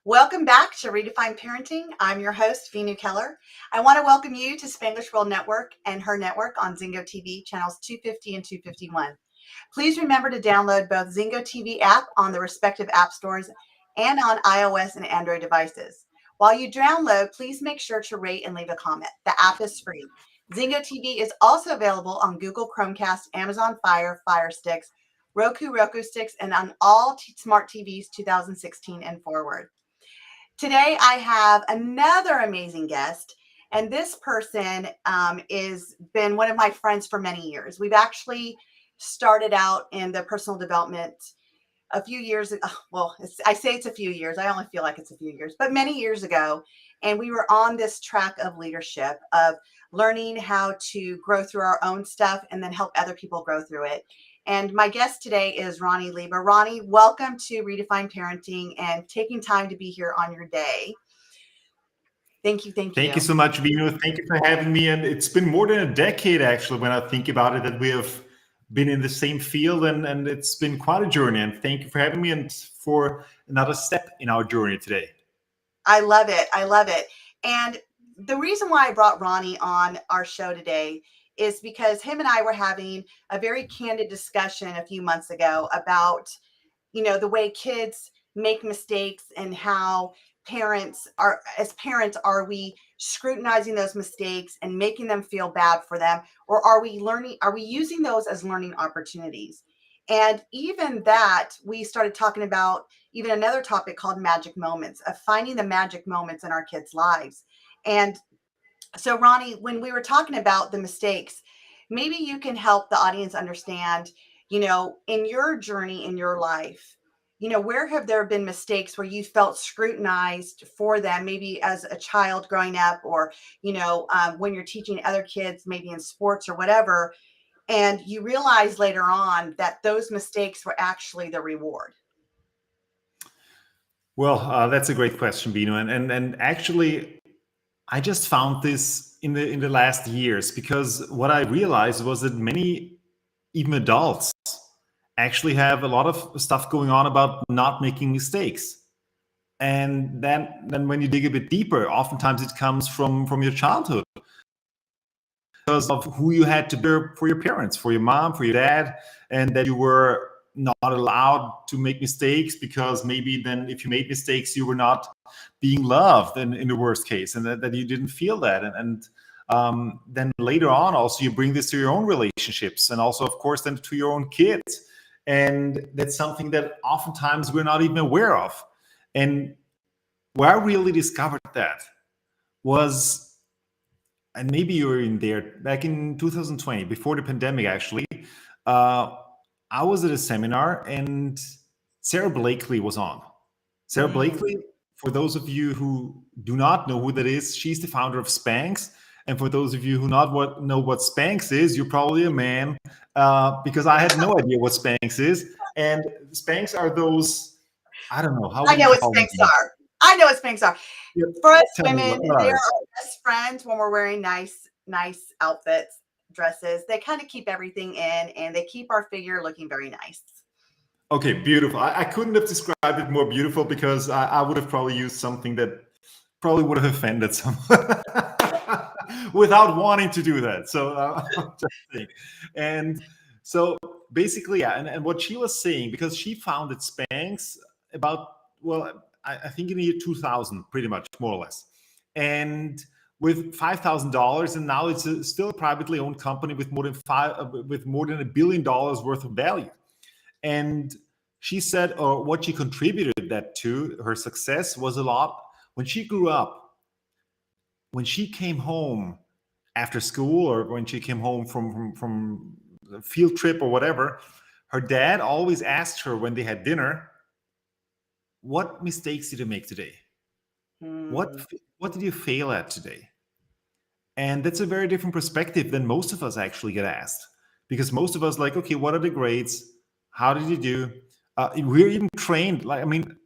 Welcome back to Redefine Parenting. I'm your host, Veenu Keller. I want to welcome you to Spanglish World Network and her network on Zingo TV, channels 250 and 251. Please remember to download both Zingo TV app on the respective app stores and on iOS and Android devices. While you download, please make sure to rate and leave a comment. The app is free. Zingo TV is also available on Google Chromecast, Amazon Fire Sticks, Roku Sticks, and on all smart TVs 2016 and forward. Today, I have another amazing guest, and this person is been one of my friends for many years. We've actually started out in the personal development a few years ago. Well, I say it's a few years. I only feel like it's a few years, but many years ago. And we were on this track of leadership, of learning how to grow through our own stuff and then help other people grow through it. And my guest today is Ronny Leber. Ronny, welcome to Redefine Parenting and taking time to be here on your day. Thank you. Thank you so much, Veenu. Thank you for having me. And it's been more than a decade, actually, when I think about it, that we have been in the same field, and it's been quite a journey. And thank you for having me and for another step in our journey today. I love it. I love it. And the reason why I brought Ronny on our show today is because him and I were having a very candid discussion a few months ago about, the way kids make mistakes and how as parents, are we scrutinizing those mistakes and making them feel bad for them? Or are we using those as learning opportunities? And even that, we started talking about even another topic called magic moments, of finding the magic moments in our kids' lives. And so, Ronny, when we were talking about the mistakes, maybe you can help the audience understand, in your journey in your life, where have there been mistakes where you felt scrutinized for them, maybe as a child growing up, or, when you're teaching other kids, maybe in sports or whatever, and you realize later on that those mistakes were actually the reward? Well, that's a great question, Veenu. And actually, I just found this in the last years, because what I realized was that many, even adults, actually have a lot of stuff going on about not making mistakes. And then when you dig a bit deeper, oftentimes it comes from your childhood, because of who you had to be for your parents, for your mom, for your dad, and that you were not allowed to make mistakes, because maybe then if you made mistakes, you were not being loved in the worst case, and that you didn't feel that. And then later on, also, you bring this to your own relationships, and also, of course, then to your own kids. And that's something that oftentimes we're not even aware of. And where I really discovered that was, and maybe you were in there, back in 2020, before the pandemic, actually, I was at a seminar and Sarah Blakely was on. Sarah Blakely, for those of you who do not know who that is, she's the founder of Spanx. And for those of you who know what Spanx is, you're probably a man, because I had no idea what Spanx is. And Spanx are those, I don't know how. I know what Spanx are. I know what Spanx are. Yep. For us women, they are our best friends when we're wearing nice outfits, dresses. They kind of keep everything in, and they keep our figure looking very nice. Okay, beautiful. I couldn't have described it more beautiful, because I would have probably used something that probably would have offended someone without wanting to do that. So just saying. And so basically, yeah, and what she was saying, because she founded Spanx about, well, I think in the year 2000, pretty much, more or less. And with $5,000, and now it's still a privately owned company with more than $1 billion worth of value. And she said, or what she contributed that to her success was a lot when she grew up. When she came home after school, or when she came home from a field trip or whatever, her dad always asked her when they had dinner, "What mistakes did you make today? What did you fail at today?" And that's a very different perspective than most of us actually get asked, because most of us like, okay, what are the grades? How did you do? We're even trained. Like, I mean,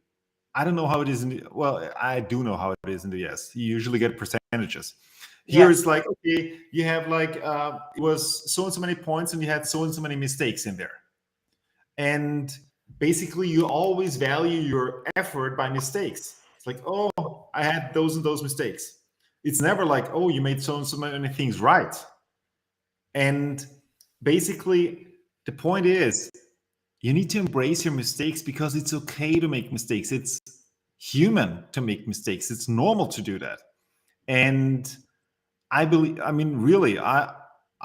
I don't know how it is well, I do know how it is in the US. You usually get percentages. Here it's like, okay, you have like, it was so and so many points, and you had so and so many mistakes in there. And basically, you always value your effort by mistakes. It's like, oh, I had those and those mistakes. It's never like, oh, you made so and so many things right. And basically, the point is, you need to embrace your mistakes because it's okay to make mistakes. It's human to make mistakes. It's normal to do that. And I mean, really, I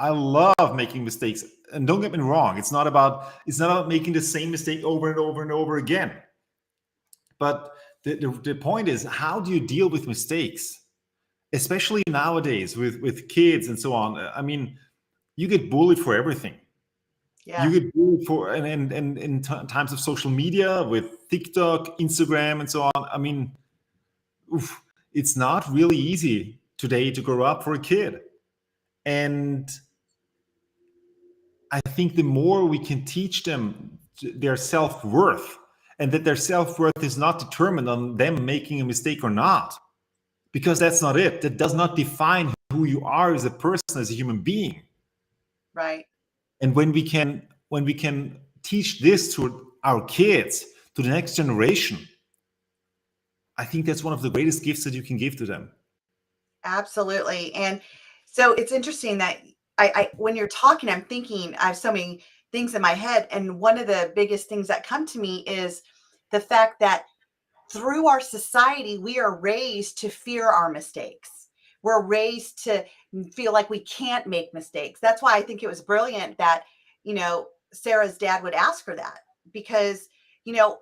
love making mistakes. And don't get me wrong, it's not about making the same mistake over and over and over again. But the point is, how do you deal with mistakes? Especially nowadays with kids and so on. I mean, you get bullied for everything. You Yeah. get bullied for and in times of social media with TikTok, Instagram, and so on. I mean, oof, it's not really easy today to grow up for a kid. And I think the more we can teach them their self-worth, and that their self-worth is not determined on them making a mistake or not, because that's not it. That does not define who you are as a person, as a human being. Right. And when we can teach this to our kids, to the next generation, I think that's one of the greatest gifts that you can give to them. Absolutely. And so it's interesting that when you're talking, I'm thinking, I have so many things in my head. And one of the biggest things that come to me is the fact that through our society, we are raised to fear our mistakes. We're raised to feel like we can't make mistakes. That's why I think it was brilliant that, Sarah's dad would ask her that, because, you know,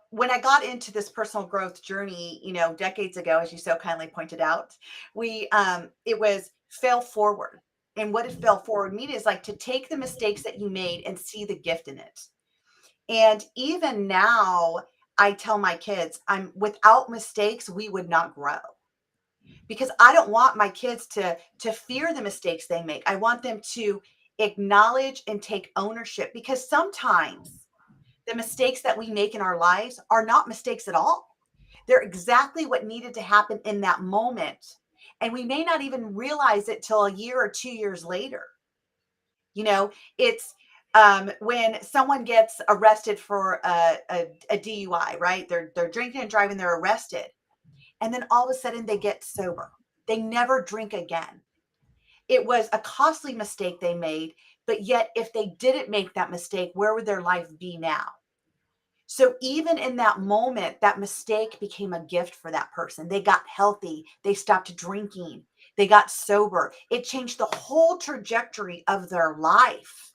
when I got into this personal growth journey, decades ago, as you so kindly pointed out, it was fail forward. And what it fail forward mean is like to take the mistakes that you made and see the gift in it. And even now, I tell my kids, without mistakes, we would not grow, because I don't want my kids to fear the mistakes they make. I want them to acknowledge and take ownership, because sometimes the mistakes that we make in our lives are not mistakes at all. They're exactly what needed to happen in that moment. And we may not even realize it till a year or 2 years later. It's when someone gets arrested for a DUI, right? They're drinking and driving, they're arrested. And then all of a sudden they get sober. They never drink again. It was a costly mistake they made, but yet if they didn't make that mistake, where would their life be now? So even in that moment, that mistake became a gift for that person. They got healthy. They stopped drinking. They got sober. It changed the whole trajectory of their life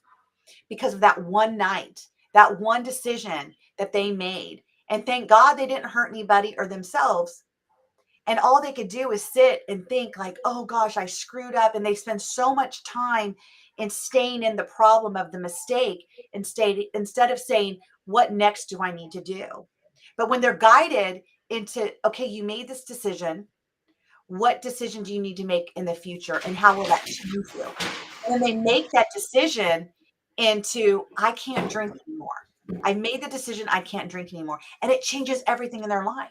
because of that one night, that one decision that they made. And thank God they didn't hurt anybody or themselves. And all they could do is sit and think like, oh gosh, I screwed up. And they spend so much time in staying in the problem of the mistake instead of saying, what next do I need to do? But when they're guided into, okay, you made this decision. What decision do you need to make in the future? And how will that change you? And then they make that decision into, I can't drink anymore. I made the decision, I can't drink anymore. And it changes everything in their life.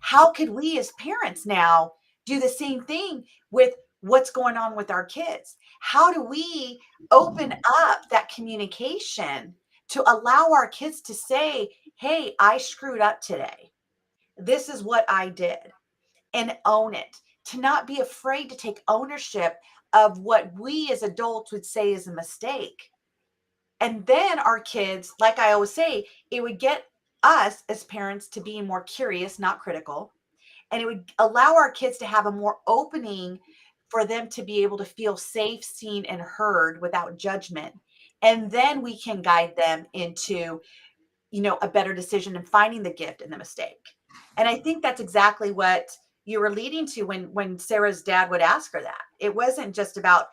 How could we as parents now do the same thing with what's going on with our kids? How do we open up that communication to allow our kids to say, hey, I screwed up today. This is what I did, and own it, to not be afraid to take ownership of what we as adults would say is a mistake. And then our kids, like I always say, it would get us as parents to be more curious, not critical. And it would allow our kids to have a more opening for them to be able to feel safe, seen, and heard without judgment. And then we can guide them into, a better decision and finding the gift in the mistake. And I think that's exactly what you were leading to when Sarah's dad would ask her that. It wasn't just about,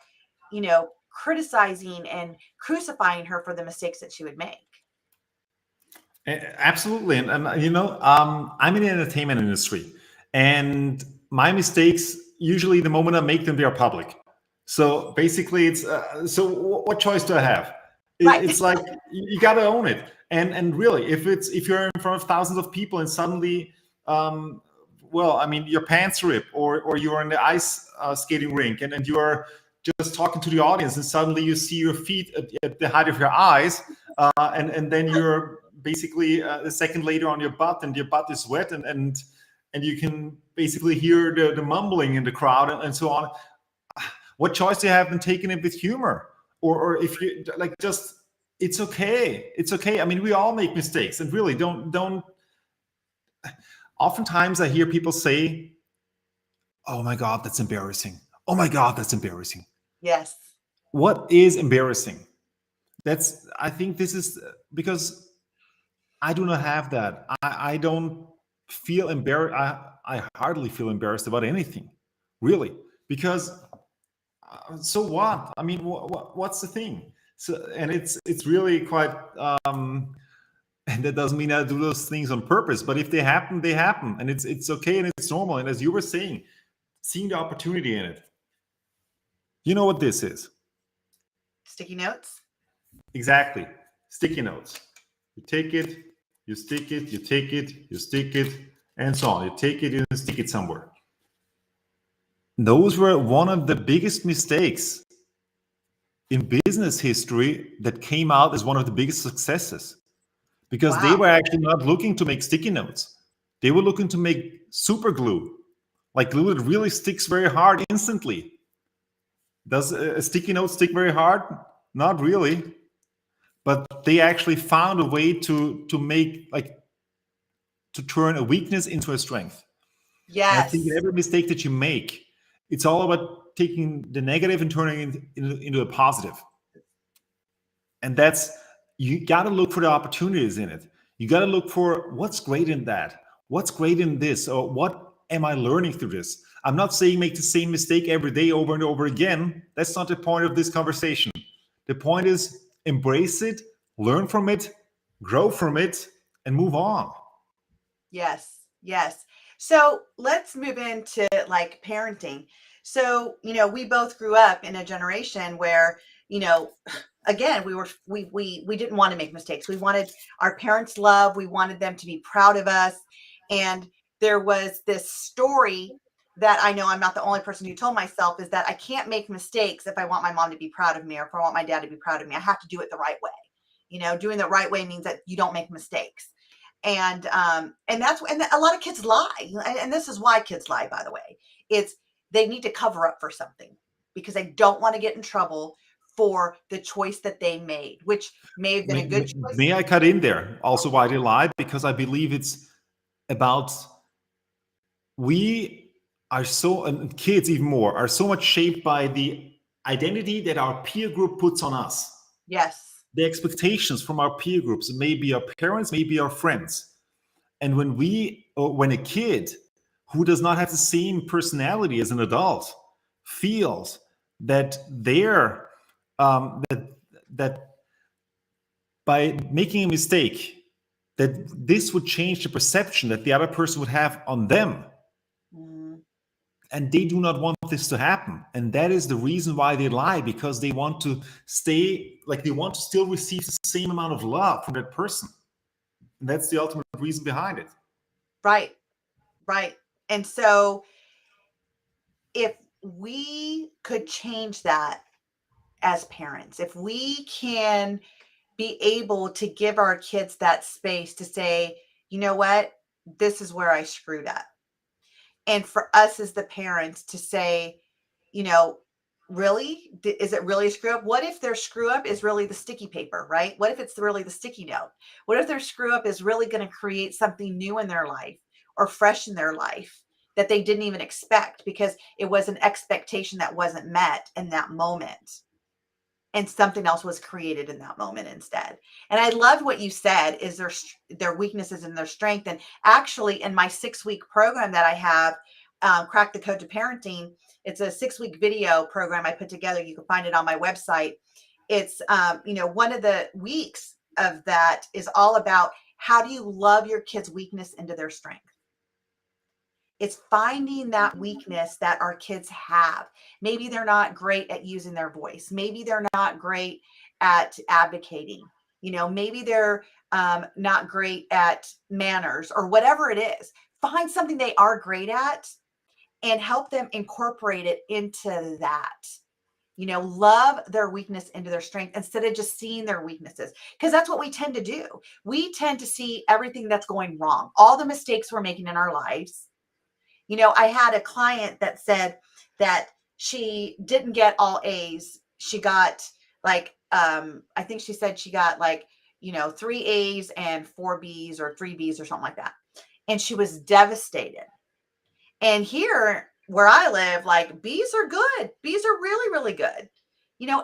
criticizing and crucifying her for the mistakes that she would make. Absolutely, and I'm in the entertainment industry, and my mistakes usually the moment I make them, they are public. So basically, it's what choice do I have? Right. It's like you got to own it, and really, if you're in front of thousands of people and suddenly, well, I mean, your pants rip, or you're in the ice skating rink, and you are just talking to the audience, and suddenly you see your feet at the height of your eyes, and then you're basically a second later on your butt, and your butt is wet, and and you can basically hear the mumbling in the crowd and so on. What choice do you have in taking it with humor? Or if you like, just, it's okay. It's okay. I mean, we all make mistakes, and really don't. Oftentimes I hear people say, "Oh my God, that's embarrassing. Oh my God, that's embarrassing." Yes. What is embarrassing? I think this is because I do not have that. I don't feel embarrassed. I hardly feel embarrassed about anything, really, because so what? I mean, what's the thing? So, and it's really quite. And that doesn't mean I do those things on purpose, but if they happen, they happen, and it's okay and it's normal. And as you were saying, seeing the opportunity in it. You know what this is? Sticky notes. Exactly. Sticky notes. You take it, you stick it, you take it, you stick it, and so on. You take it, you stick it somewhere. Those were one of the biggest mistakes in business history that came out as one of the biggest successes, because they Wow. were actually not looking to make sticky notes. They were looking to make super glue, like glue that really sticks very hard instantly. Does a sticky note stick very hard? Not really. But they actually found a way to make, like, to turn a weakness into a strength. And I think in Yes. every mistake that you make, it's all about taking the negative and turning it into a positive. And that's, you got to look for the opportunities in it. You got to look for what's great in that, what's great in this, or what am I learning through this. I'm not saying make the same mistake every day over and over again. That's not the point of this conversation. The point is embrace it, learn from it, grow from it, and move on. Yes, yes. So let's move into like parenting. So, we both grew up in a generation where, you know, again, we didn't want to make mistakes. We wanted our parents' love. We wanted them to be proud of us. And there was this story that I know I'm not the only person who told myself, is that I can't make mistakes if I want my mom to be proud of me, or if I want my dad to be proud of me. I have to do it the right way. Doing the right way means that you don't make mistakes. And a lot of kids lie, and this is why kids lie, by the way. It's they need to cover up for something because they don't want to get in trouble for the choice that they made, which may have been a good choice. May I cut in there also why they lie? Because I believe it's about, we are so, and kids even more, are so much shaped by the identity that our peer group puts on us. Yes. The expectations from our peer groups, maybe our parents, maybe our friends. And when a kid who does not have the same personality as an adult feels that that by making a mistake, that this would change the perception that the other person would have on them, Mhm. and they do not want this to happen, and that is the reason why they lie, because they want to stay, like, they want to still receive the same amount of love from that person, and that's the ultimate reason behind it. Right. Right. And so if we could change that as parents, if we can be able to give our kids that space to say, you know what, this is where I screwed up. And for us as the parents to say, you know, really, is it really a screw up? What if their screw up is really the sticky paper, right? What if it's really the sticky note? What if their screw up is really going to create something new in their life or fresh in their life that they didn't even expect because it was an expectation that wasn't met in that moment? And something else was created in that moment instead. And I loved what you said, is their weaknesses and their strength. And actually, in my 6-week program that I have, Crack the Code to Parenting, it's a 6-week video program I put together. You can find it on my website. It's one of the weeks of that is all about how do you love your kids' weakness into their strength. It's finding that weakness that our kids have. Maybe they're not great at using their voice. Maybe they're not great at advocating. Maybe they're not great at manners or whatever it is. Find something they are great at and help them incorporate it into that. Love their weakness into their strength instead of just seeing their weaknesses. Because that's what we tend to do. We tend to see everything that's going wrong, all the mistakes we're making in our lives, I had a client that said that she didn't get all A's. She got like, I think she said she got like, 3 A's and 4 B's or 3 B's or something like that. And she was devastated. And here where I live, like B's are good. B's are really, really good.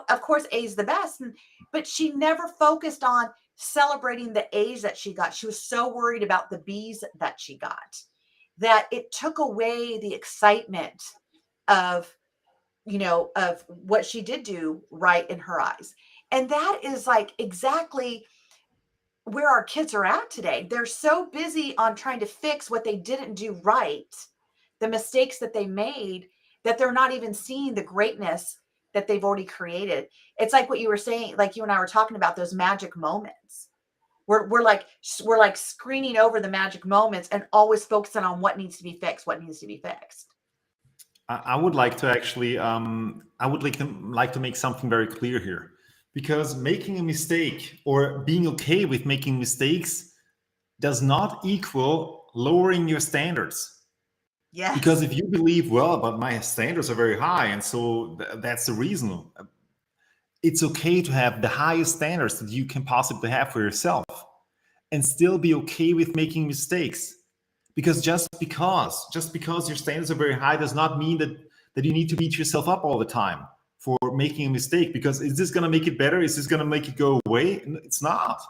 Of course, A's the best. But she never focused on celebrating the A's that she got. She was so worried about the B's that she got that it took away the excitement of, of what she did do right in her eyes. And that is like exactly where our kids are at today. They're so busy on trying to fix what they didn't do right, the mistakes that they made, that they're not even seeing the greatness that they've already created. It's like what you were saying, like you and I were talking about those magic moments. We're like screening over the magic moments and always focusing on what needs to be fixed, what needs to be fixed. I would like to actually, I would like to make something very clear here, because making a mistake or being okay with making mistakes does not equal lowering your standards. Yes. Because if you believe, well, but my standards are very high, and so that's the reason, it's okay to have the highest standards that you can possibly have for yourself and still be okay with making mistakes. Because just because your standards are very high does not mean that you need to beat yourself up all the time for making a mistake. Because is this going to make it better? Is this going to make it go away? It's not.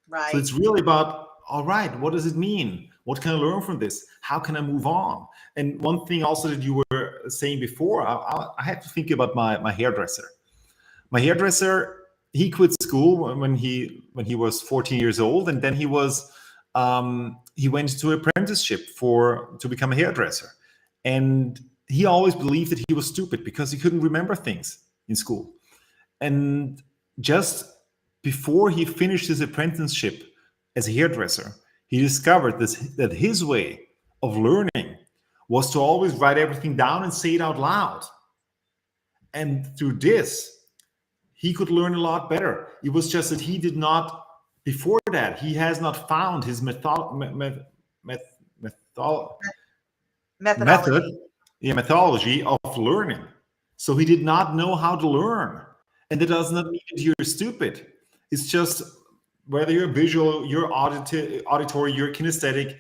Right. So it's really about, all right, what does it mean? What can I learn from this? How can I move on? And one thing also that you were saying before, I had to think about my hairdresser. My hairdresser, he quit school when he was 14 years old, and then he went to apprenticeship to become a hairdresser. And he always believed that he was stupid because he couldn't remember things in school. And just before he finished his apprenticeship as a hairdresser, he discovered that his way of learning was to always write everything down and say it out loud. And through this, he could learn a lot better. It was just that he did not, before that, he has not found his methodology of learning. So he did not know how to learn. And that does not mean that you're stupid. It's just whether you're visual, you're auditory, you're kinesthetic,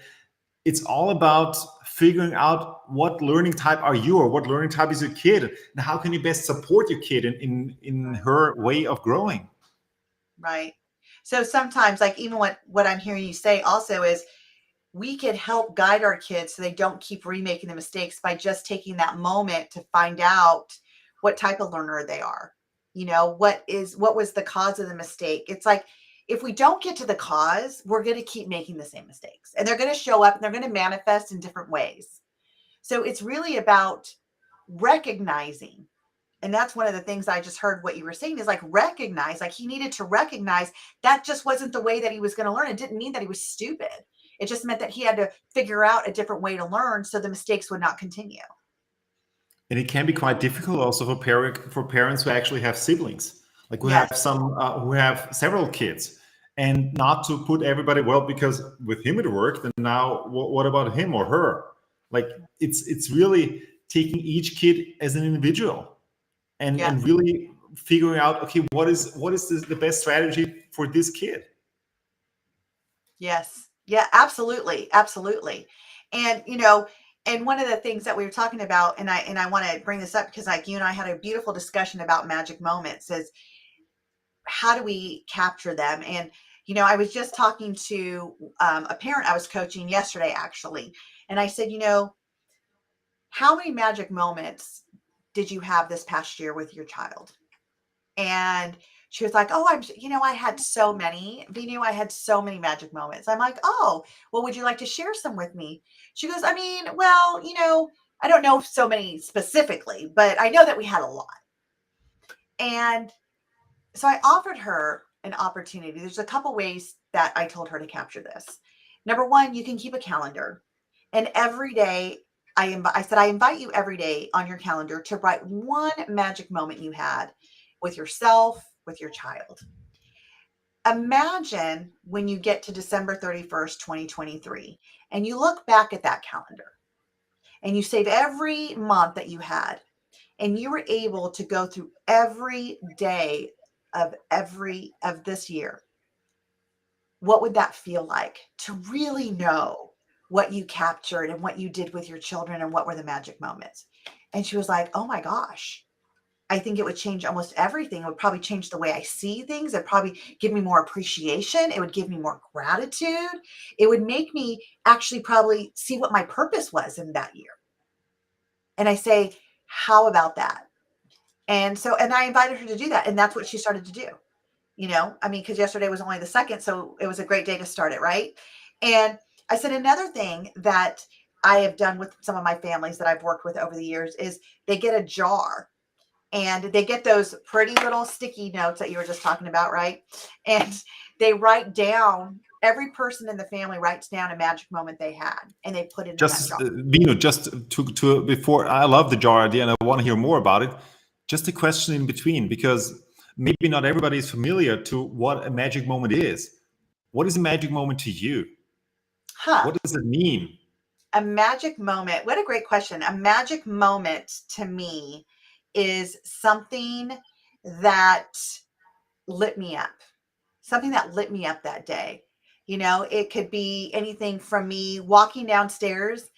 it's all about figuring out what learning type are you, or what learning type is your kid, and how can you best support your kid in her way of growing. Right. So sometimes, like even what I'm hearing you say also is we could help guide our kids so they don't keep remaking the mistakes by just taking that moment to find out what type of learner they are. What was the cause of the mistake? It's like, if we don't get to the cause, we're going to keep making the same mistakes, and they're going to show up and they're going to manifest in different ways. So it's really about recognizing. And that's one of the things I just heard what you were saying is like recognize, like he needed to recognize that just wasn't the way that he was going to learn. It didn't mean that he was stupid. It just meant that he had to figure out a different way to learn so the mistakes would not continue. And it can be quite difficult also for parents who actually have siblings, like who Yes. have who have several kids, and not to put everybody, well, because with him it worked, and now what about him or her? Like it's really taking each kid as an individual and Yeah. really figuring out, okay, what is the best strategy for this kid. Yes. Yeah, absolutely. Absolutely. And, and one of the things that we were talking about, and I want to bring this up because like you and I had a beautiful discussion about magic moments, is how do we capture them? And, I was just talking to a parent I was coaching yesterday, actually. And I said, how many magic moments did you have this past year with your child? And she was like, oh, I had so many. Veenu, I had so many magic moments. I'm like, oh, well, would you like to share some with me? She goes, I mean, well, I don't know so many specifically, but I know that we had a lot. And so I offered her an opportunity. There's a couple ways that I told her to capture this. Number one, you can keep a calendar. And every day I said, I invite you every day on your calendar to write one magic moment you had with yourself, with your child. Imagine when you get to December 31st, 2023, and you look back at that calendar and you save every month that you had, and you were able to go through every day of this year, what would that feel like to really know what you captured and what you did with your children and what were the magic moments? And she was like, oh my gosh, I think it would change almost everything. It would probably change the way I see things. It'd probably give me more appreciation. It would give me more gratitude. It would make me actually probably see what my purpose was in that year. And I say, how about that? And so, and I invited her to do that. And that's what she started to do. I mean, because yesterday was only the second, so it was a great day to start it, right? And I said another thing that I have done with some of my families that I've worked with over the years is they get a jar and they get those pretty little sticky notes that you were just talking about, right? And they write down, every person in the family writes down a magic moment they had and they put it in that Just jar. Veenu, just to before, I love the jar idea and I want to hear more about it. Just a question in between, because maybe not everybody is familiar to what a magic moment is. What is a magic moment to you? Huh. What does it mean? A magic moment. What a great question. A magic moment to me is something that lit me up, something that lit me up that day. It could be anything from me walking downstairs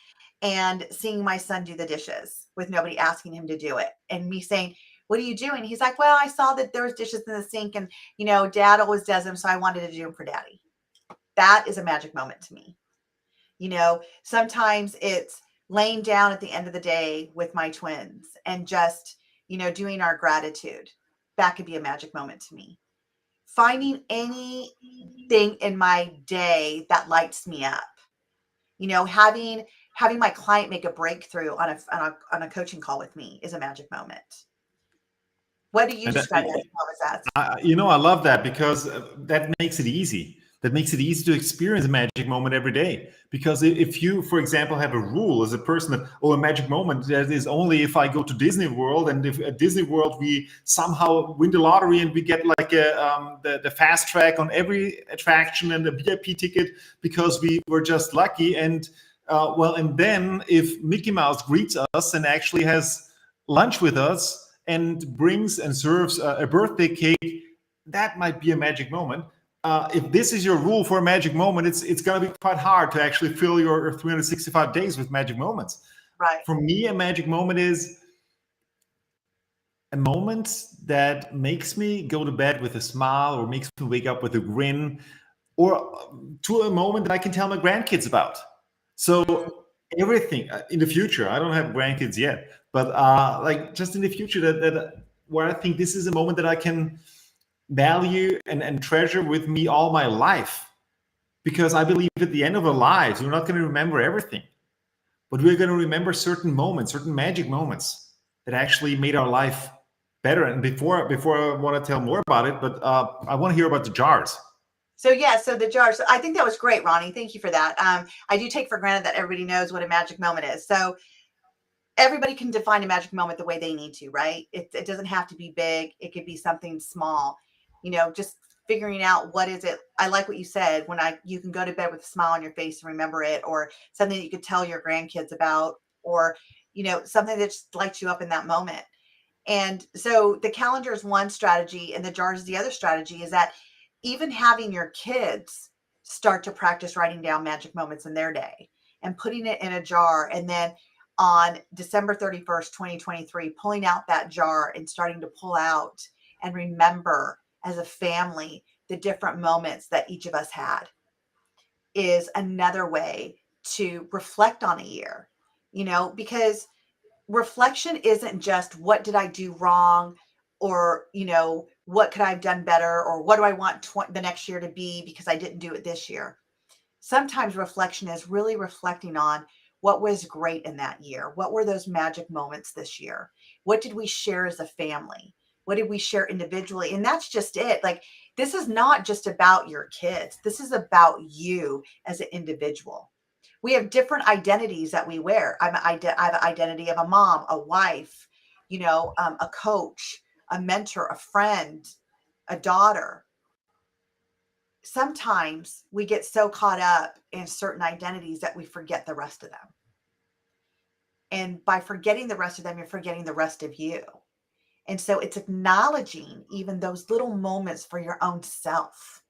and seeing my son do the dishes with nobody asking him to do it. And me saying, what are you doing? He's like, well, I saw that there was dishes in the sink and, dad always does them. So I wanted to do them for daddy. That is a magic moment to me. Sometimes it's laying down at the end of the day with my twins and just, doing our gratitude. That could be a magic moment to me. Finding anything in my day that lights me up. Having my client make a breakthrough on a coaching call with me is a magic moment. What do you And describe magic moments as? I love that, because that makes it easy. That makes it easy to experience a magic moment every day. Because if you, for example, have a rule as a person that, oh, a magic moment that is only if I go to Disney World, and if at Disney World we somehow win the lottery and we get like the fast track on every attraction and a VIP ticket because we were just lucky. And and then if Mickey Mouse greets us and actually has lunch with us and brings and serves a birthday cake, that might be a magic moment. If this is your rule for a magic moment, it's going to be quite hard to actually fill your 365 days with magic moments. Right. For me, a magic moment is a moment that makes me go to bed with a smile, or makes me wake up with a grin, or to a moment that I can tell my grandkids about. So everything in the future, I don't have grandkids yet, but like just in the future, that where I think this is a moment that I can value and treasure with me all my life. Because I believe at the end of our lives, we're not going to remember everything, but we're going to remember certain moments, certain magic moments that actually made our life better. And before I want to tell more about it, but I want to hear about the jars. So the jars. So I think that was great, Ronnie. Thank you for that. I do take for granted that everybody knows what a magic moment is. So everybody can define a magic moment the way they need to, right? It doesn't have to be big. It could be something small. Just figuring out what is it. I like what you said, you can go to bed with a smile on your face and remember it, or something that you could tell your grandkids about, or something that just lights you up in that moment. And so the calendar is one strategy, and the jars is the other strategy. Is that even having your kids start to practice writing down magic moments in their day and putting it in a jar, and then on December 31st, 2023, pulling out that jar and starting to pull out and remember as a family the different moments that each of us had, is another way to reflect on a year, because reflection isn't just what did I do wrong, or what could I have done better, or what do I want the next year to be because I didn't do it this year. Sometimes reflection is really reflecting on what was great in that year. What were those magic moments this year? What did we share as a family? What did we share individually? And that's just it. Like, this is not just about your kids. This is about you as an individual. We have different identities that we wear. I have an identity of a mom, a wife, a coach, a mentor, a friend, a daughter. Sometimes we get so caught up in certain identities that we forget the rest of them. And by forgetting the rest of them, you're forgetting the rest of you. And so it's acknowledging even those little moments for your own self.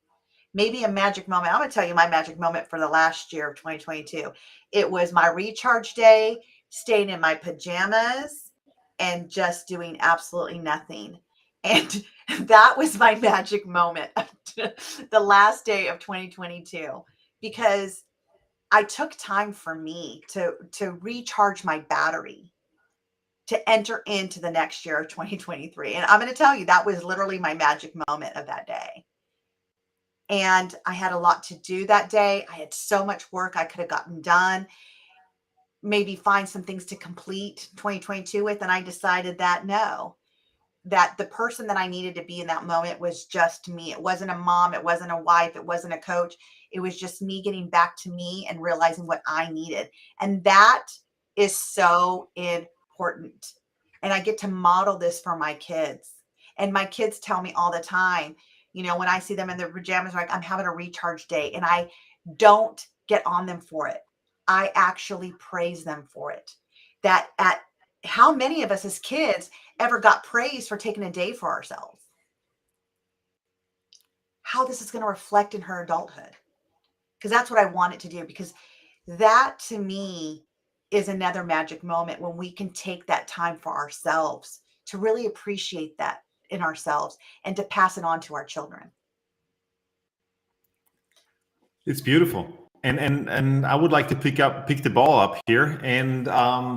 Maybe a magic moment. I'm going to tell you my magic moment for the last year of 2022. It was my recharge day, staying in my pajamas and just doing absolutely nothing. And that was my magic moment the last day of 2022, because I took time for me to recharge my battery to enter into the next year of 2023. And I'm going to tell you, that was literally my magic moment of that day. And I had a lot to do that day. I had so much work I could have gotten done, maybe find some things to complete 2022 with. And I decided that no, that the person that I needed to be in that moment was just me. It wasn't a mom. It wasn't a wife. It wasn't a coach. It was just me getting back to me and realizing what I needed. And that is so important. And I get to model this for my kids. And my kids tell me all the time, when I see them in their pajamas, like, I'm having a recharge day, and I don't get on them for it. I actually praise them for it. That at how many of us as kids ever got praised for taking a day for ourselves? How this is going to reflect in her adulthood. Because that's what I want it to do. Because that, to me, is another magic moment when we can take that time for ourselves to really appreciate that in ourselves and to pass it on to our children. It's beautiful. And I would like to pick the ball up here, and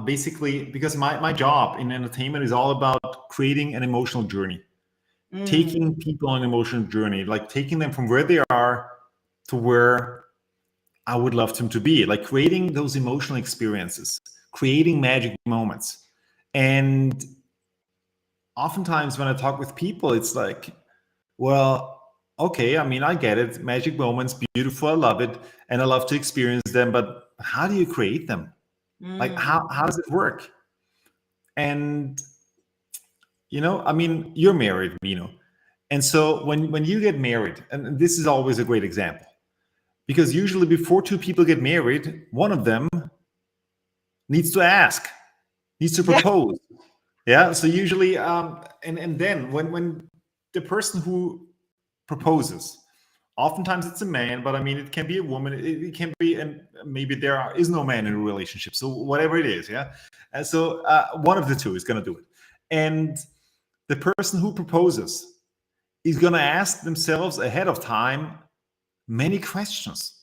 basically, because my job in entertainment is all about creating an emotional journey, taking people on an emotional journey, like taking them from where they are to where I would love them to be, like creating those emotional experiences, creating magic moments. And oftentimes when I talk with people, it's like, well, okay, I mean, I get it. Magic moments, beautiful, I love it. And I love to experience them. But how do you create them? Like, how does it work? And, I mean, you're married, Veenu. And so when you get married, and this is always a great example, because usually before two people get married, one of them needs to ask, needs to Yeah. propose. Yeah. So usually, and then when the person who proposes, oftentimes it's a man, but I mean, it can be a woman, it can be, and maybe is no man in a relationship. So whatever it is, yeah. And so one of the two is going to do it. And the person who proposes is going to ask themselves ahead of time many questions.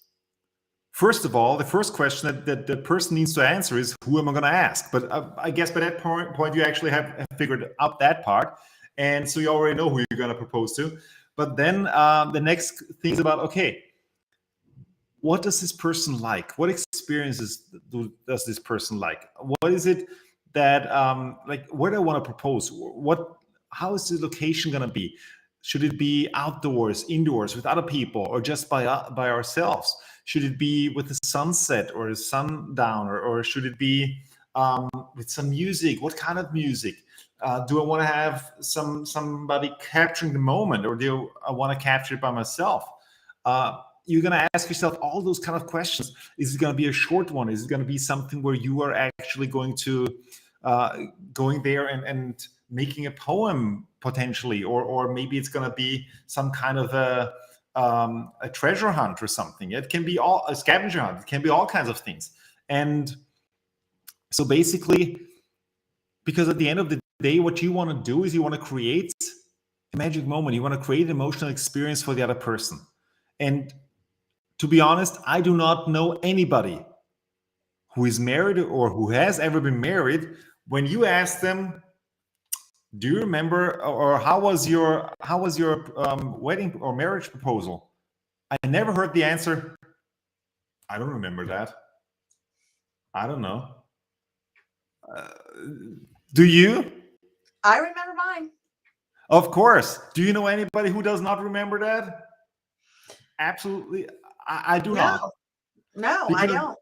First of all, the first question that the person needs to answer is, who am I going to ask? But I guess by that point, you actually have figured out that part. And so you already know who you're going to propose to. But then the next thing is about, okay, what does this person like? What experiences does this person like? What is it that, like, where do I want to propose? How is the location going to be? Should it be outdoors, indoors, with other people, or just by ourselves? Should it be with the sunset or the sundown, or should it be with some music? What kind of music? Do I want to have somebody capturing the moment, or do I want to capture it by myself? You're going to ask yourself all those kind of questions. Is it going to be a short one? Is it going to be something where you are actually going to going there and making a poem potentially, or maybe it's going to be some kind of a treasure hunt or something. It can be a scavenger hunt. It can be all kinds of things. And so basically, because at the end of the day, what you want to do is you want to create a magic moment. You want to create an emotional experience for the other person. And to be honest, I do not know anybody who is married or who has ever been married. When you ask them, do you remember, or how was your wedding or marriage proposal? I never heard the answer, I don't remember that. I don't know. Do you? I remember mine. Of course. Do you know anybody who does not remember that? Absolutely. I do not. No, I Because don't.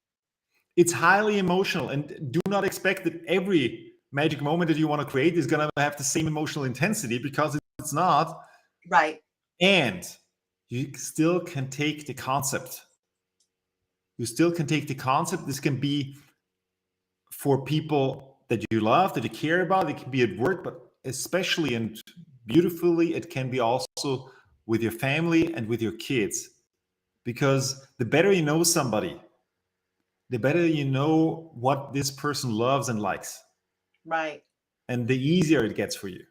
it's highly emotional, and do not expect that every magic moment that you want to create is going to have the same emotional intensity, because it's not. Right. And you still can take the concept. This can be for people that you love, that you care about. It can be at work, but especially and beautifully, it can be also with your family and with your kids. Because the better you know somebody, the better you know what this person loves and likes, Right. and the easier it gets for you.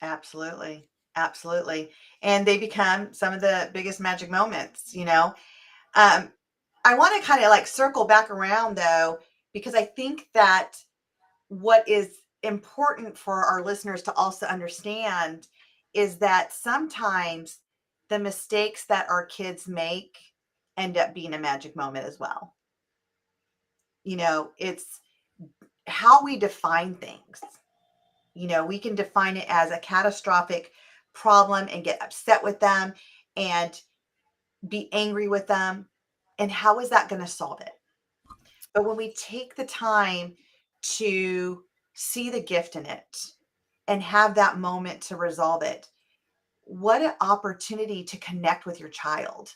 Absolutely. Absolutely. And they become some of the biggest magic moments, you know. Um, I want to kind of like circle back around though, because I think that what is important for our listeners to also understand is that sometimes the mistakes that our kids make end up being a magic moment as well. You know, it's how we define things. You know, we can define it as a catastrophic problem and get upset with them and be angry with them. And how is that going to solve it? But when we take the time to see the gift in it and have that moment to resolve it, what an opportunity to connect with your child,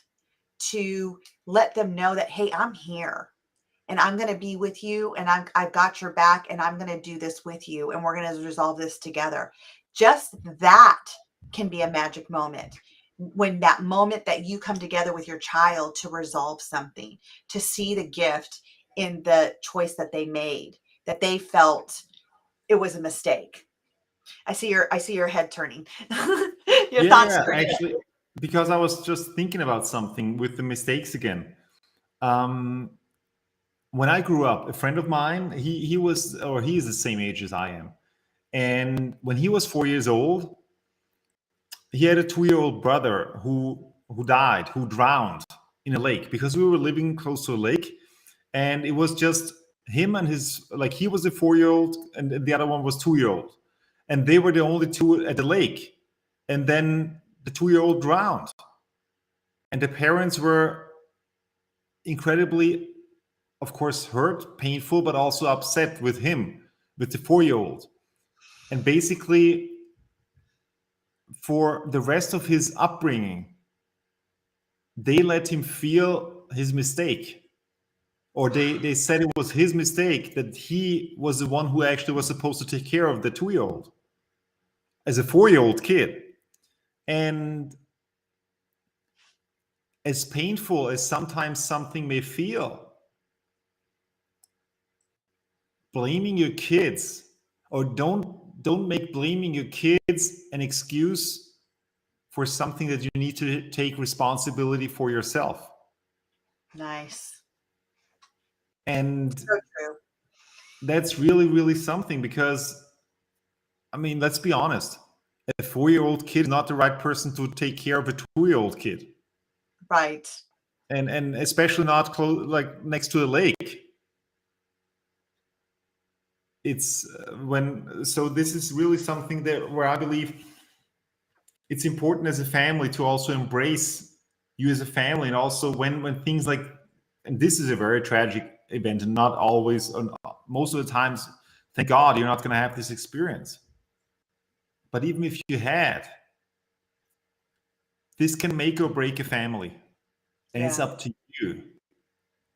to let them know that, hey, I'm here and I'm going to be with you and I've got your back and I'm going to do this with you and we're going to resolve this together. Just that can be a magic moment. When that moment that you come together with your child to resolve something, to see the gift in the choice that they made, that they felt it was a mistake. I see your head turning. Your thoughts Yeah, turning. actually, because I was just thinking about something with the mistakes again. Um, when I grew up, a friend of mine, he was, or he is the same age as I am. And when he was 4 years old, he had a 2-year-old brother who died, who drowned in a lake because we were living close to a lake, and it was just him and his, like, he was a 4-year-old and the other one was 2-year-old, and they were the only two at the lake. And then the 2-year-old drowned, and the parents were incredibly, of course, hurt, painful, but also upset with him, with the 4-year-old. And basically, for the rest of his upbringing, they let him feel his mistake, or they said it was his mistake, that he was the one who actually was supposed to take care of the 2-year-old as a 4-year-old kid. And as painful as sometimes something may feel, blaming your kids, or don't make blaming your kids an excuse for something that you need to take responsibility for yourself. Nice. And So true. that's really, really something, because I mean, let's be honest, a 4-year-old kid is not the right person to take care of a 2-year-old kid, Right. and especially not close, like next to a lake. It's when so this is really something that where I believe it's important as a family to also embrace you as a family, and also when things like, and this is a very tragic event, and not always, and most of the times, thank God you're not going to have this experience. But even if you had, this can make or break a family, and it's Yeah. up to you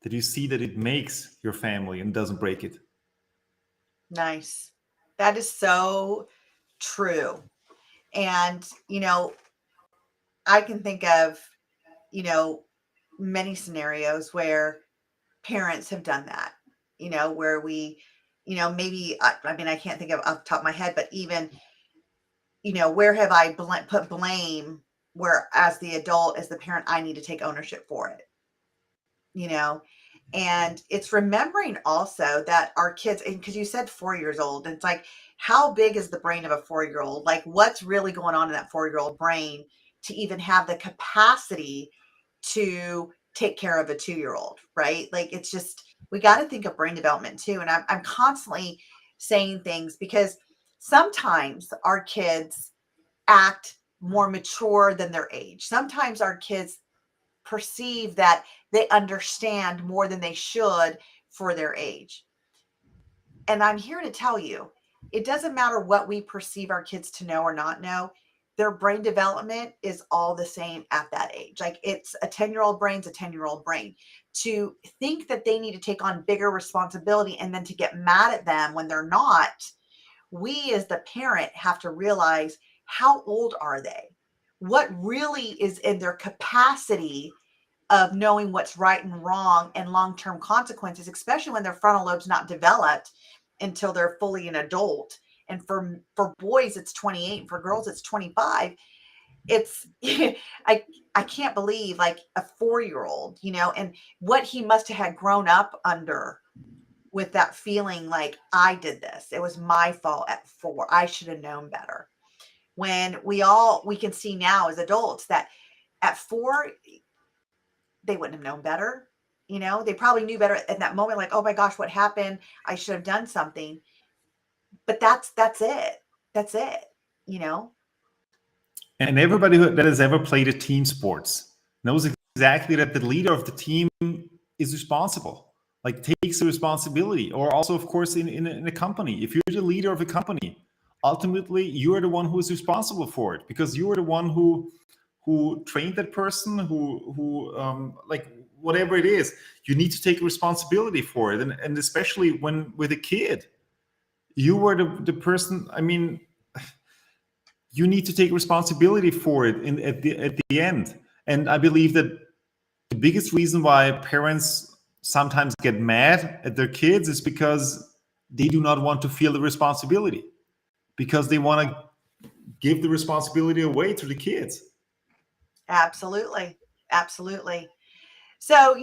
that you see that it makes your family and doesn't break it. Nice. That is so true. And, you know, I can think of, you know, many scenarios where parents have done that, you know, where we, you know, maybe, I mean, I can't think of off the top of my head, but even, you know, where have I put blame where as the adult, as the parent, I need to take ownership for it, you know? And it's remembering also that our kids, and because you said 4 years old, it's like, how big is the brain of a 4 year old? Like, what's really going on in that 4 year old brain to even have the capacity to take care of a 2 year old, right? Like, it's just, we got to think of brain development too. And I'm constantly saying things because sometimes our kids act more mature than their age. Sometimes our kids perceive that they understand more than they should for their age. And I'm here to tell you, it doesn't matter what we perceive our kids to know or not know. their brain development is all the same at that age. Like it's a 10-year-old brain's a 10-year-old brain. To think that they need to take on bigger responsibility and then to get mad at them when they're not, we as the parent have to realize, how old are they? What really is in their capacity of knowing what's right and wrong and long-term consequences, especially when their frontal lobe's not developed until they're fully an adult. And for boys, it's 28, and for girls, it's 25. It's I can't believe, like, a 4-year-old, and what he must have had grown up under, with that feeling like, I did this. It was my fault at 4. I should have known better. When we can see now as adults that at 4, they wouldn't have known better. They probably knew better at that moment, like, oh my gosh, what happened? I should have done something. But that's it. That's it, you know? And everybody that has ever played a team sports knows exactly that the leader of the team is responsible, like takes the responsibility. Or also, of course, in a company, if you're the leader of a company, ultimately you are the one who is responsible for it, because you are the one who trained that person, who like whatever it is, you need to take responsibility for it. And especially when with a kid, you were the person. I mean, you need to take responsibility for it at the end. And I believe that the biggest reason why parents sometimes get mad at their kids is because they do not want to feel the responsibility, because they want to give the responsibility away to the kids. Absolutely. Absolutely. So,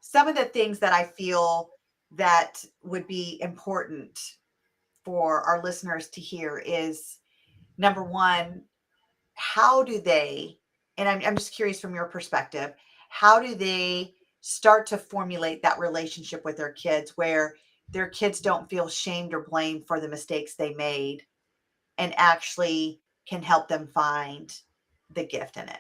some of the things that I feel that would be important for our listeners to hear is, number one, how do they, and I'm just curious from your perspective, how do they start to formulate that relationship with their kids where their kids don't feel shamed or blamed for the mistakes they made, and actually can help them find the gift in it?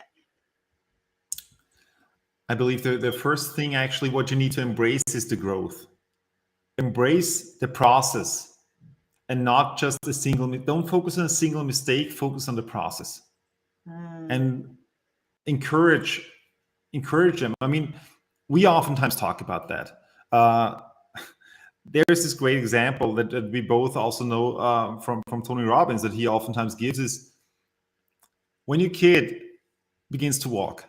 I believe the first thing, actually, what you need to embrace is the growth. Embrace the process, and not just a single. Don't focus on a single mistake. Focus on the process, and encourage them. I mean, we oftentimes talk about that. There's this great example that we both also know from Tony Robbins, that he oftentimes gives, is when your kid begins to walk.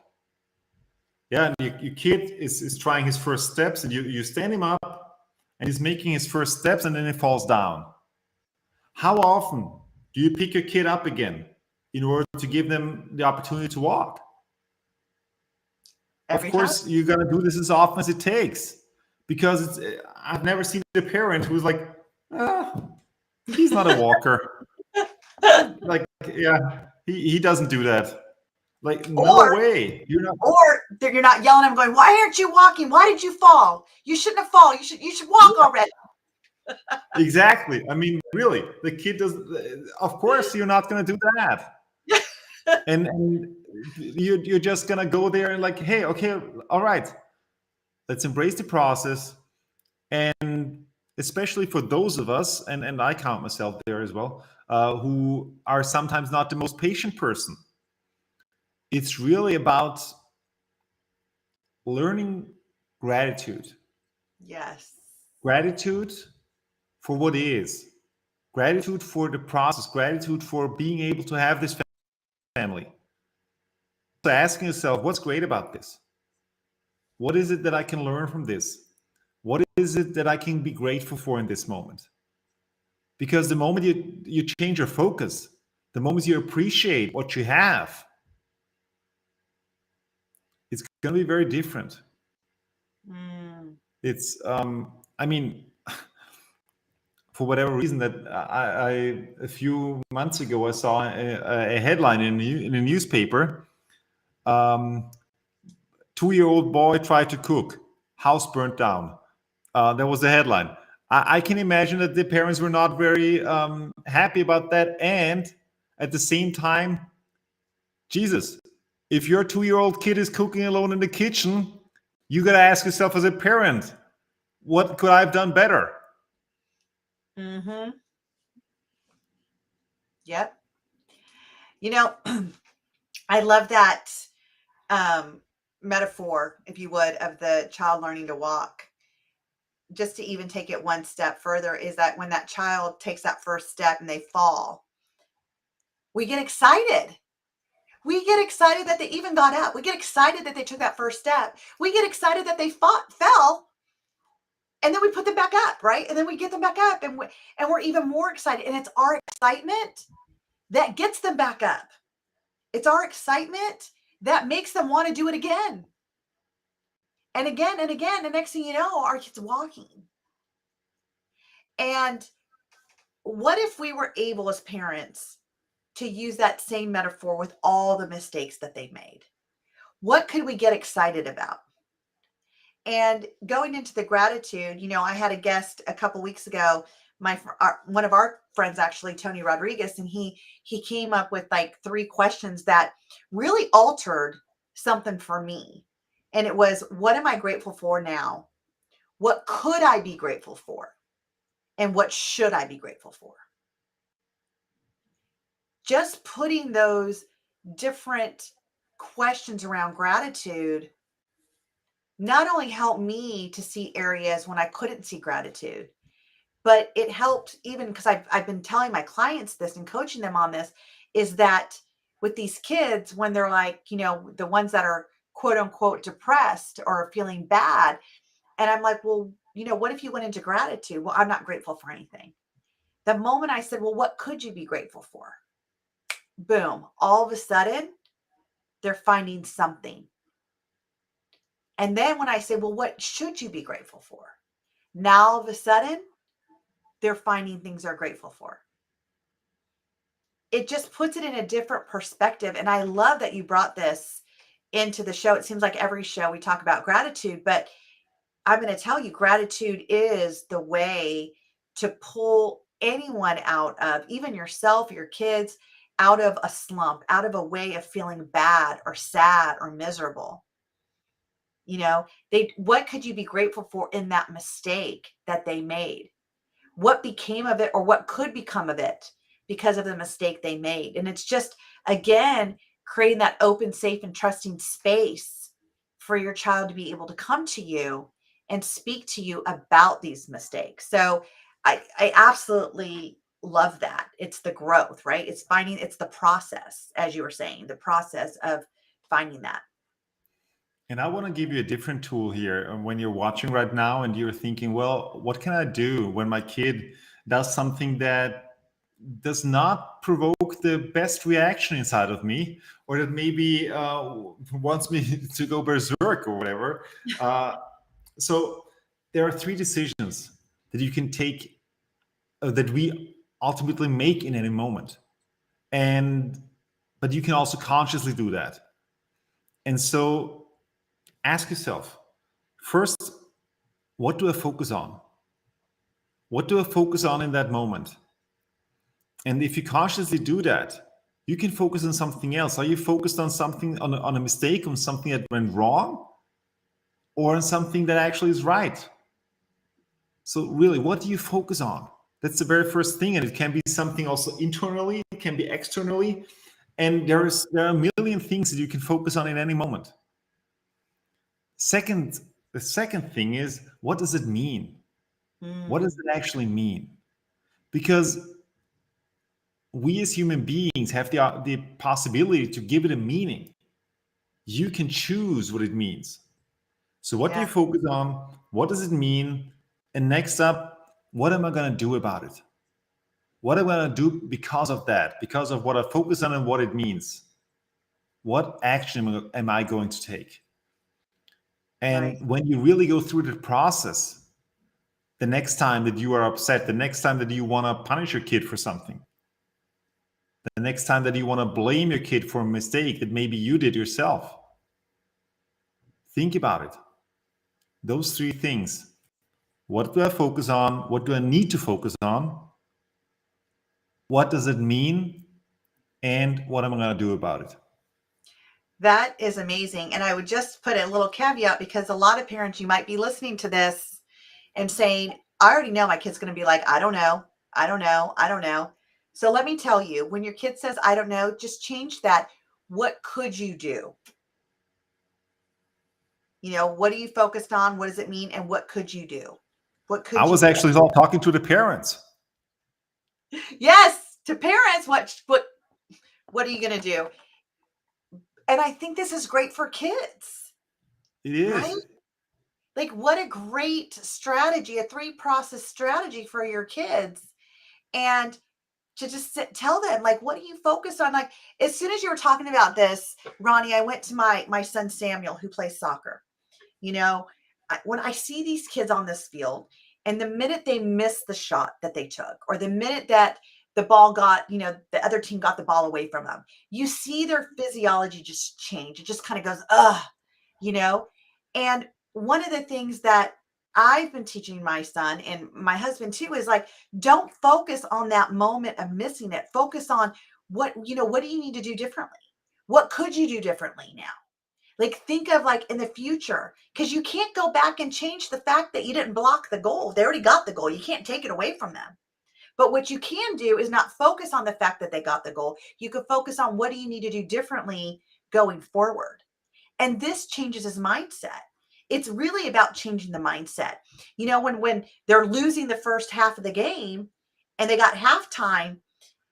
Yeah, and your kid is trying his first steps, and you stand him up, and he's making his first steps, and then he falls down. How often do you pick your kid up again in order to give them the opportunity to walk? Of Every time. course, you're going to do this as often as it takes, because I've never seen a parent who's like, he's not a walker. Like, yeah, he doesn't do that. Like, no way. You're not. Or you're not yelling at them going, why aren't you walking? Why did you fall? You shouldn't have fallen. You should walk already. Exactly. I mean, really, the kid does. Of course, you're not going to do that. and you're just going to go there and like, hey, okay, all right, let's embrace the process. And especially for those of us, and I count myself there as well, who are sometimes not the most patient person, it's really about learning gratitude. Yes. Gratitude for what is. Gratitude for the process. Gratitude for being able to have this family. So asking yourself, what's great about this? What is it that I can learn from this? What is it that I can be grateful for in this moment? Because the moment you change your focus, the moment you appreciate what you have, it's going to be very different. It's, I mean, for whatever reason, that I a few months ago, I saw a headline in a newspaper. 2-year-old boy tried to cook, house burnt down. That was the headline. I can imagine that the parents were not very happy about that. And at the same time, Jesus, if your 2-year-old kid is cooking alone in the kitchen, you got to ask yourself as a parent, what could I have done better? Mm-hmm. Yep. You know, I love that um, metaphor, if you would, of the child learning to walk. Just to even take it one step further, is that when that child takes that first step and they fall, we get excited. We get excited that they even got up. We get excited that they took that first step. We get excited that they fell, and then we put them back up, right? And then we get them back up, and we're even more excited. And it's our excitement that gets them back up. It's our excitement that makes them want to do it again and again and again. The next thing you know, our kid's walking. And what if we were able as parents to use that same metaphor with all the mistakes that they made? What could we get excited about? And going into the gratitude, I had a guest a couple weeks ago, one of our friends, actually, Tony Rodriguez, and he came up with like 3 questions that really altered something for me. And it was, what am I grateful for now? What could I be grateful for? And what should I be grateful for? Just putting those different questions around gratitude not only helped me to see areas when I couldn't see gratitude, but it helped, even because I've been telling my clients this and coaching them on this, is that with these kids, when they're like, the ones that are quote unquote depressed or feeling bad, and I'm like, well, what if you went into gratitude? Well, I'm not grateful for anything. The moment I said, well, what could you be grateful for? Boom, all of a sudden, they're finding something. And then when I say, well, what should you be grateful for? Now all of a sudden, they're finding things they're grateful for. It just puts it in a different perspective. And I love that you brought this into the show. It seems like every show we talk about gratitude, but I'm going to tell you, gratitude is the way to pull anyone out of, even yourself, your kids, out of a slump, out of a way of feeling bad or sad or miserable. What could you be grateful for in that mistake that they made? What became of it, or what could become of it because of the mistake they made? And it's just, again, creating that open, safe, and trusting space for your child to be able to come to you and speak to you about these mistakes. So I absolutely love that. It's the growth, right? It's the process, as you were saying, the process of finding that. And I want to give you a different tool here. When you're watching right now and you're thinking, well, what can I do when my kid does something that does not provoke the best reaction inside of me, or that maybe wants me to go berserk or whatever? So there are 3 decisions that you can take, that we ultimately make in any moment. But you can also consciously do that. And so ask yourself, first, what do I focus on? What do I focus on in that moment? And if you consciously do that, you can focus on something else. Are you focused on something, on a mistake, on something that went wrong, or on something that actually is right? So really, what do you focus on? That's the very first thing. And it can be something also internally, it can be externally. And there are a million things that you can focus on in any moment. The second thing is, what does it mean? What does it actually mean? Because we as human beings have the possibility to give it a meaning. You can choose what it means. So what do you Yeah, focus on? What does it mean? And next up, what am I going to do about it? What am I going to do because of that? Because of what I focus on and what it means? What action am I going to take? right. And when you really go through the process, the next time that you are upset, the next time that you want to punish your kid for something, the next time that you want to blame your kid for a mistake that maybe you did yourself, think about it. Those 3 things. What do I focus on? What do I need to focus on? What does it mean? And what am I going to do about it? That is amazing. And I would just put a little caveat, because a lot of parents, you might be listening to this and saying, I already know my kid's going to be like, I don't know. I don't know. I don't know. So let me tell you, when your kid says, I don't know, just change that. What could you do? What are you focused on? What does it mean? And what could you do? What I could you was do? actually talking to the parents. Yes, to parents, what are you going to do? And I think this is great for kids, It right? is. Like, what a great strategy, a 3-process strategy for your kids. And to just tell them, like, what do you focus on? Like, as soon as you were talking about this, Ronnie, I went to my son Samuel, who plays soccer. When I see these kids on this field, and the minute they miss the shot that they took, or the minute that the ball got, the other team got the ball away from them, you see their physiology just change. It just kind of goes, ugh, you know? And one of the things that I've been teaching my son and my husband too is like, don't focus on that moment of missing it. Focus on what do you need to do differently? What could you do differently now? Like, think of like in the future, because you can't go back and change the fact that you didn't block the goal. They already got the goal. You can't take it away from them. But what you can do is not focus on the fact that they got the goal. You could focus on what do you need to do differently going forward. And this changes his mindset. It's really about changing the mindset. When they're losing the first half of the game and they got halftime,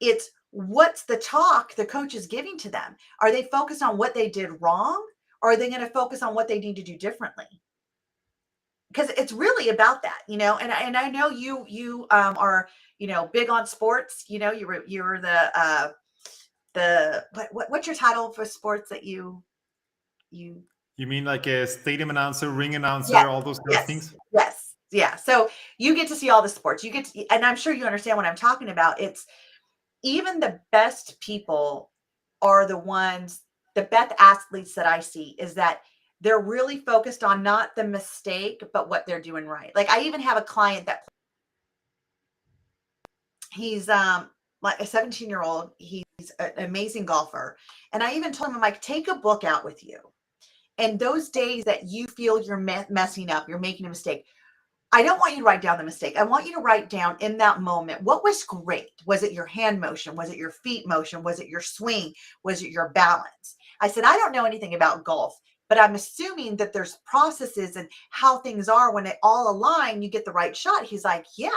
it's what's the talk the coach is giving to them? Are they focused on what they did wrong? Or are they going to focus on what they need to do differently? Because it's really about that, and I know you are, big on sports. You were the what's your title for sports that you You mean like a stadium announcer, ring yes, announcer, all those kind of yes, things? yes, yeah. So you get to see all the sports. And I'm sure you understand what I'm talking about. It's even the best people are the best athletes that I see is that they're really focused on not the mistake, but what they're doing right. Like, I even have a client that he's like a 17-year-old. He's an amazing golfer. And I even told him, I'm like, take a book out with you. And those days that you feel you're messing up, you're making a mistake, I don't want you to write down the mistake. I want you to write down in that moment, what was great? Was it your hand motion? Was it your feet motion? Was it your swing? Was it your balance? I said, I don't know anything about golf, but I'm assuming that there's processes and how things are when it all align, you get the right shot. He's like, yeah.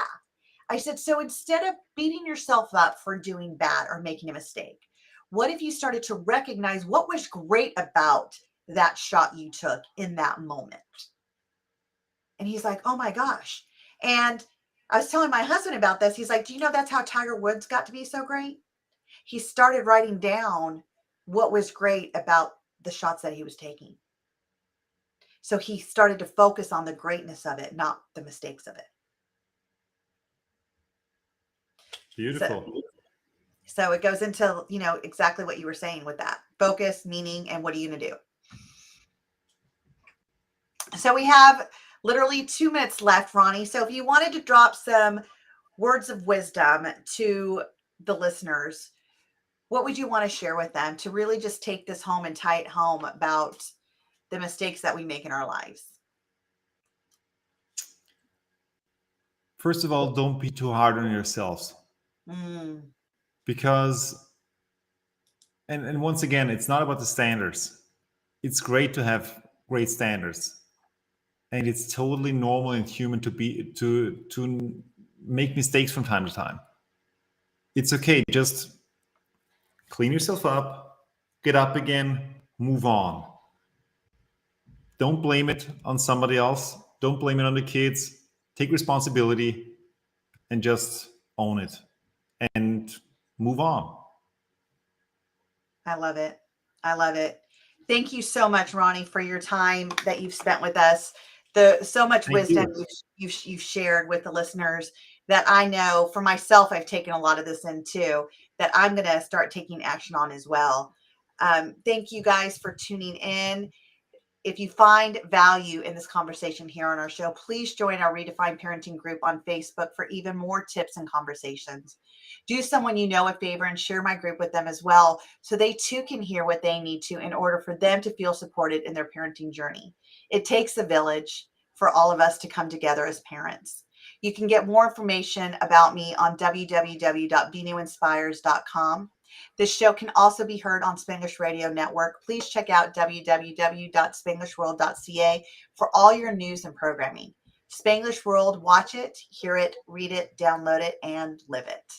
I said, so instead of beating yourself up for doing bad or making a mistake, what if you started to recognize what was great about that shot you took in that moment? And he's like, oh my gosh. And I was telling my husband about this. He's like, do you know that's how Tiger Woods got to be so great? He started writing down what was great about the shots that he was taking. So he started to focus on the greatness of it, not the mistakes of it. Beautiful. So it goes into, exactly what you were saying with that focus, meaning, and what are you going to do? So we have literally 2 minutes left, Ronnie. So if you wanted to drop some words of wisdom to the listeners, what would you want to share with them to really just take this home and tie it home about the mistakes that we make in our lives? First of all, don't be too hard on yourselves, Mm, because and once again, it's not about the standards. It's great to have great standards, and it's totally normal and human to make mistakes from time to time. It's okay. Just clean yourself up, get up again, move on. Don't blame it on somebody else. Don't blame it on the kids. Take responsibility and just own it and move on. I love it. I love it. Thank you so much, Ronnie, for your time that you've spent with us. So much Thank wisdom you. you've shared with the listeners that I know for myself, I've taken a lot of this in too, that I'm going to start taking action on as well. Thank you guys for tuning in. If you find value in this conversation here on our show, please join our Redefine Parenting group on Facebook for even more tips and conversations. Do someone you know a favor and share my group with them as well, so they too can hear what they need to in order for them to feel supported in their parenting journey. It takes a village for all of us to come together as parents. You can get more information about me on www.veenuinspires.com. This show can also be heard on Spanglish Radio Network. Please check out www.spanglishworld.ca for all your news and programming. Spanglish World, watch it, hear it, read it, download it, and live it.